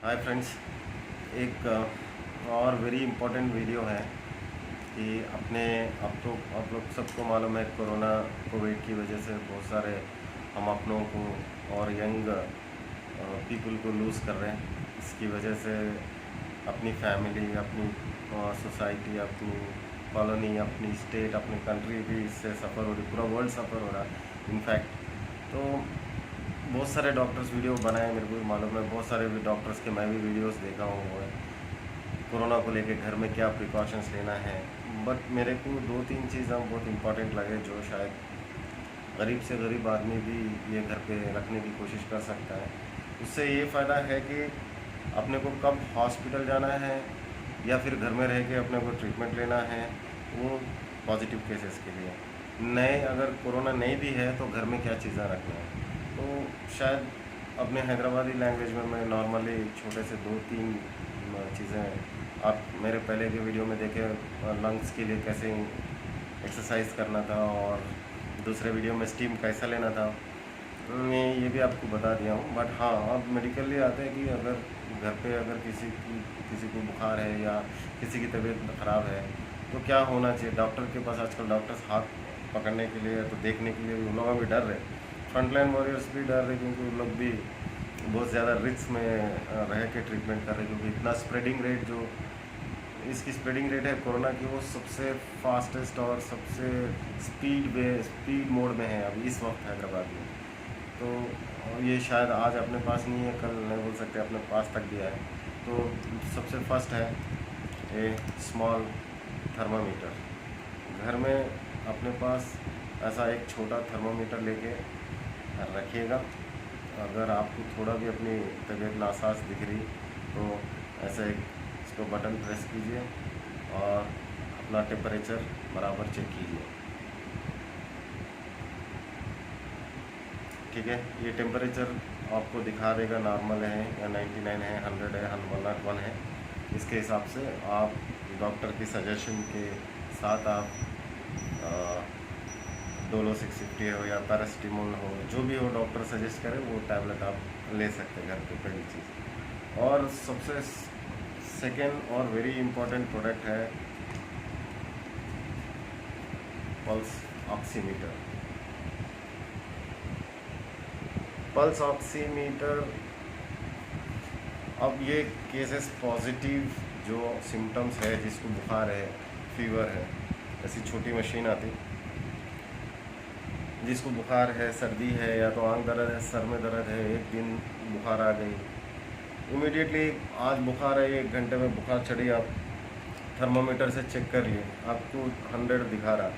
Hi friends, एक और very important video है कि आप लोग सबको मालूम है कोरोना कोविड की वजह से बहुत सारे हम अपनों को और यंग पीपल को लूज़ कर रहे हैं। इसकी वजह से अपनी फैमिली, अपनी सोसाइटी, अपनी कॉलोनी, अपनी स्टेट, अपनी कंट्री भी इससे सफ़र हो रही, पूरा वर्ल्ड सफ़र हो रहा है इनफैक्ट। तो बहुत सारे डॉक्टर्स वीडियो बनाए, मेरे को भी मालूम है, बहुत सारे भी डॉक्टर्स के मैं भी वीडियोस देखा हूँ वो है कोरोना को लेके घर में क्या प्रिकॉशंस लेना है। बट मेरे को दो तीन चीज़ हम बहुत इंपॉर्टेंट लगे जो शायद गरीब से गरीब आदमी भी ये घर पे रखने की कोशिश कर सकता है। उससे ये फ़ायदा है कि अपने को कब हॉस्पिटल जाना है या फिर घर में रह के अपने को ट्रीटमेंट लेना है, वो पॉजिटिव केसेस के लिए। नए अगर कोरोना नहीं भी है तो घर में क्या चीज़ें रखना है, तो शायद अपने हैदराबादी लैंग्वेज में मैं नॉर्मली छोटे से दो तीन चीज़ें आप मेरे पहले के वीडियो में देखे, लंग्स के लिए कैसे एक्सरसाइज करना था और दूसरे वीडियो में स्टीम कैसा लेना था, मैं ये भी आपको बता दिया हूँ। बट हाँ, अब मेडिकली आते हैं कि अगर घर पे अगर किसी को बुखार है या किसी की तबीयत ख़राब है तो क्या होना चाहिए। डॉक्टर के पास आजकल डॉक्टर्स हाथ पकड़ने के लिए तो देखने के लिए उन लोगों भी डर रहे, फ्रंटलाइन वॉरियर्स भी डर रहे, क्योंकि उन लोग भी बहुत ज़्यादा रिस्क में रह के ट्रीटमेंट कर रहे हैं, क्योंकि इतना स्प्रेडिंग रेट जो इसकी स्प्रेडिंग रेट है कोरोना की, वो सबसे फास्टेस्ट और सबसे स्पीड मोड में है अभी इस वक्त हैदराबाद में। तो ये शायद आज अपने पास नहीं है, कल नहीं बोल सकते, अपने पास तक भी है। तो सबसे फर्स्ट है ए स्मॉल थर्मामीटर। घर में अपने पास ऐसा एक छोटा थर्मामीटर लेके रखिएगा। अगर आपको थोड़ा भी अपनी तबीयत नासाज दिख रही तो ऐसे इसको बटन प्रेस कीजिए और अपना टेम्परेचर बराबर चेक कीजिए। ठीक है, ये टेम्परेचर आपको दिखा देगा नॉर्मल है या 99 है, 100 है, 101 है। इसके हिसाब से आप डॉक्टर की सजेशन के साथ आप डोलो 650 हो या पैरासिटामोल हो, जो भी हो डॉक्टर सजेस्ट करे वो टैबलेट आप ले सकते हैं घर पे, पहली चीज़। और सबसे सेकेंड और वेरी इम्पोर्टेंट प्रोडक्ट है पल्स ऑक्सीमीटर। पल्स ऑक्सीमीटर, अब ये केसेस पॉजिटिव जो सिम्टम्स है, जिसको बुखार है, फीवर है, ऐसी छोटी मशीन आती, जिसको बुखार है, सर्दी है, या तो आंख दर्द है, सर में दर्द है, एक दिन बुखार आ गई, इमीडिएटली आज बुखार है, 1 घंटे में बुखार चढ़ी, आप थर्मामीटर से चेक कर लिए, आपको 100 दिखा रहा,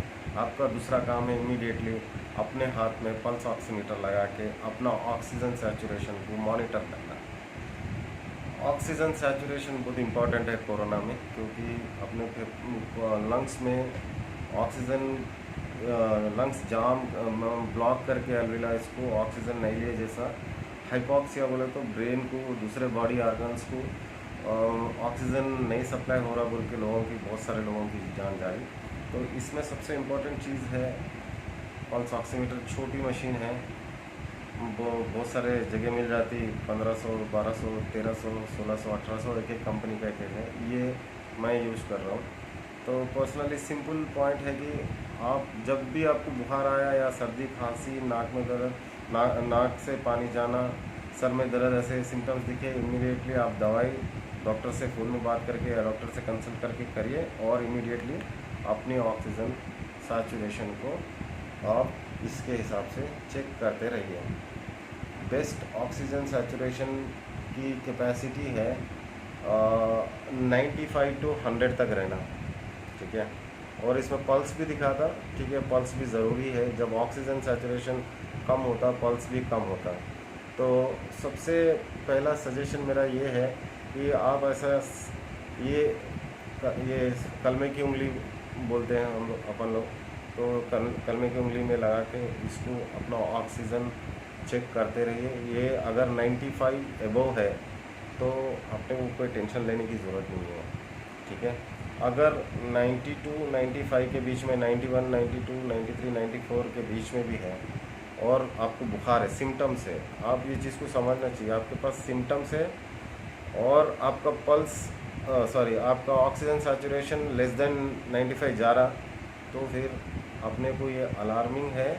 आपका दूसरा काम है इमीडिएटली अपने हाथ में पल्स ऑक्सीमीटर लगा के अपना ऑक्सीजन सैचुरेशन को मॉनिटर करना। ऑक्सीजन सैचुरेशन बहुत इम्पॉर्टेंट है कोरोना में, क्योंकि अपने लंग्स में ऑक्सीजन, लंग्स जाम ब्लॉक करके अलविला इसको ऑक्सीजन नहीं लिए, जैसा हाइपॉक्सिया बोले तो ब्रेन को, दूसरे बॉडी ऑर्गन्स को ऑक्सीजन नहीं सप्लाई हो रहा बोल के लोगों की, बहुत सारे लोगों की जान जा रही। तो इसमें सबसे इम्पोर्टेंट चीज़ है पल्स ऑक्सीमीटर। छोटी मशीन है, वो बहुत सारे जगह मिल जाती, 1500, 1200, 1300, 1600, 1800, एक एक कंपनी का एक है। ये मैं यूज़ कर रहा हूँ। तो पर्सनली सिंपल पॉइंट है कि आप जब भी आपको बुखार आया या सर्दी, खांसी, नाक में दर्द, नाक से पानी जाना, सर में दर्द, ऐसे सिम्टम्स दिखे, इमीडिएटली आप दवाई डॉक्टर से फ़ोन में बात करके या डॉक्टर से कंसल्ट करके करिए और इमीडिएटली अपनी ऑक्सीजन सैचुरेशन को आप इसके हिसाब से चेक करते रहिए। बेस्ट ऑक्सीजन सैचुरेशन की कैपेसिटी है 95 to 100 तक रहना। ठीक है, और इसमें पल्स भी दिखा था। ठीक है, पल्स भी ज़रूरी है, जब ऑक्सीजन सैचुरेशन कम होता पल्स भी कम होता। तो सबसे पहला सजेशन मेरा ये है कि आप ऐसा ये कलमे की उंगली बोलते हैं हम लोग, अपन लोग, तो कलमे की उंगली में लगा के इसको अपना ऑक्सीजन चेक करते रहिए। ये अगर 95 एबोव है तो अपने को कोई टेंशन लेने की ज़रूरत नहीं है। ठीक है, अगर 92, 95 के बीच में, 91, 92, 93, 94 के बीच में भी है और आपको बुखार है, सिम्टम्स है, आप ये चीज़ को समझना चाहिए, आपके पास सिम्टम्स है और आपका पल्स सॉरी आपका ऑक्सीजन सैचुरेशन लेस देन 95 जा रहा, तो फिर अपने को ये अलार्मिंग है।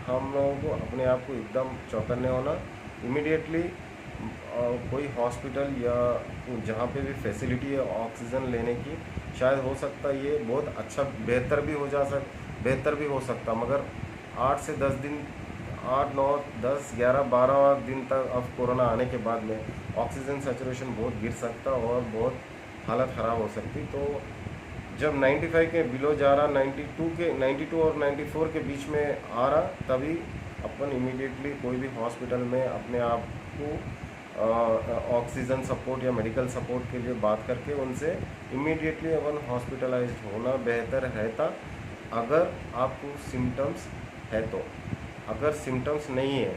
हम लोगों को अपने आप को एकदम चौकन्ने होना, इमीडिएटली कोई हॉस्पिटल या जहाँ पे भी फैसिलिटी है ऑक्सीजन लेने की, शायद हो सकता है ये बहुत अच्छा बेहतर भी हो सकता, मगर 8 से 10 दिन 8 9 10 11 12 दिन तक अब कोरोना आने के बाद में ऑक्सीजन सैचुरेशन बहुत गिर सकता और बहुत हालत ख़राब हो सकती। तो जब 95 के बिलो जा रहा, 92 और 94 के बीच में आ रहा, तभी अपन इमीडिएटली कोई भी हॉस्पिटल में अपने आप को ऑक्सीजन सपोर्ट या मेडिकल सपोर्ट के लिए बात करके उनसे इमीडिएटली अपन हॉस्पिटलाइज्ड होना बेहतर रहता, अगर आपको सिम्टम्स है तो। अगर सिम्टम्स नहीं है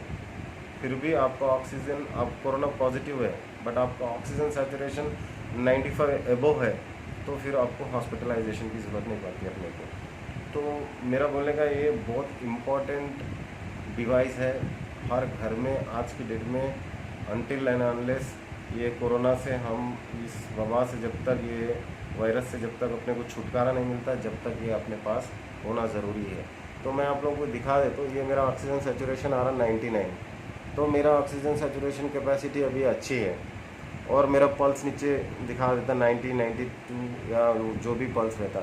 फिर भी आपका ऑक्सीजन, आप कोरोना पॉजिटिव है बट आपका ऑक्सीजन सैचुरेशन 95 एबोव है, तो फिर आपको हॉस्पिटलाइजेशन की ज़रूरत नहीं पड़ती अपने को। तो मेरा बोलने का ये बहुत इम्पॉर्टेंट डिवाइस है हर घर में आज की डेट में, अनटिल एंड अनलेस ये कोरोना से हम इस वबा से जब तक, ये वायरस से जब तक अपने को छुटकारा नहीं मिलता, जब तक ये अपने पास होना ज़रूरी है। तो मैं आप लोगों को दिखा देता हूँ, ये मेरा ऑक्सीजन सैचुरेशन आ रहा 99, तो मेरा ऑक्सीजन सैचुरेशन कैपेसिटी अभी अच्छी है। और मेरा पल्स नीचे दिखा देता 90 92 या जो भी पल्स रहता।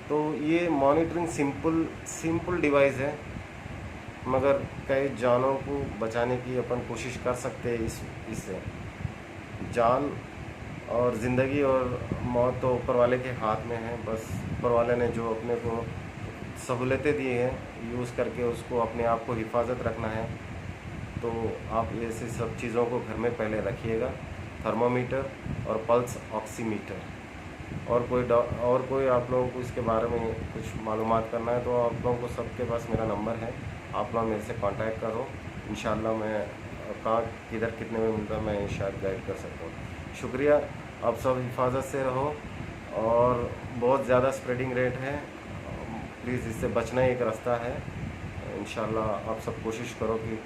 तो ये मॉनिटरिंग सिंपल डिवाइस है, मगर कई जानों को बचाने की अपन कोशिश कर सकते हैं। इससे जान और ज़िंदगी और मौत तो ऊपर वाले के हाथ में है। बस ऊपर वाले ने जो अपने को सहूलतें दी हैं, यूज़ करके उसको अपने आप को हिफाजत रखना है। तो आप ऐसे सब चीज़ों को घर में पहले रखिएगा, थर्मोमीटर और पल्स ऑक्सीमीटर। और कोई आप लोगों को इसके बारे में कुछ मालूमात करना है तो आप लोगों को सबके पास मेरा नंबर है, आप लोग मेरे से कांटेक्ट करो। इंशाल्लाह मैं कहाँ किधर कितने में मिलता है मैं शायद गाइड कर सकता हूँ। शुक्रिया, आप सब हिफाजत से रहो। और बहुत ज़्यादा स्प्रेडिंग रेट है, प्लीज़ इससे बचना ही एक रास्ता है। इंशाल्लाह आप सब कोशिश करो कि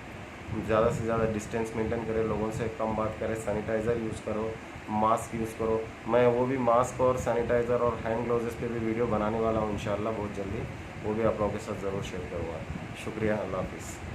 ज़्यादा से ज़्यादा डिस्टेंस मेंटेन करें, लोगों से कम बात करें, सैनिटाइज़र यूज़ करो, मास्क यूज़ करो। मैं वो भी मास्क और सैनिटाइज़र और हैंड ग्लोव्स पे भी वीडियो बनाने वाला हूँ इंशाल्लाह बहुत जल्दी, वो भी आप लोगों के साथ ज़रूर शेयर करूँगा। शुक्रिया, अल्लाह हाफिज़।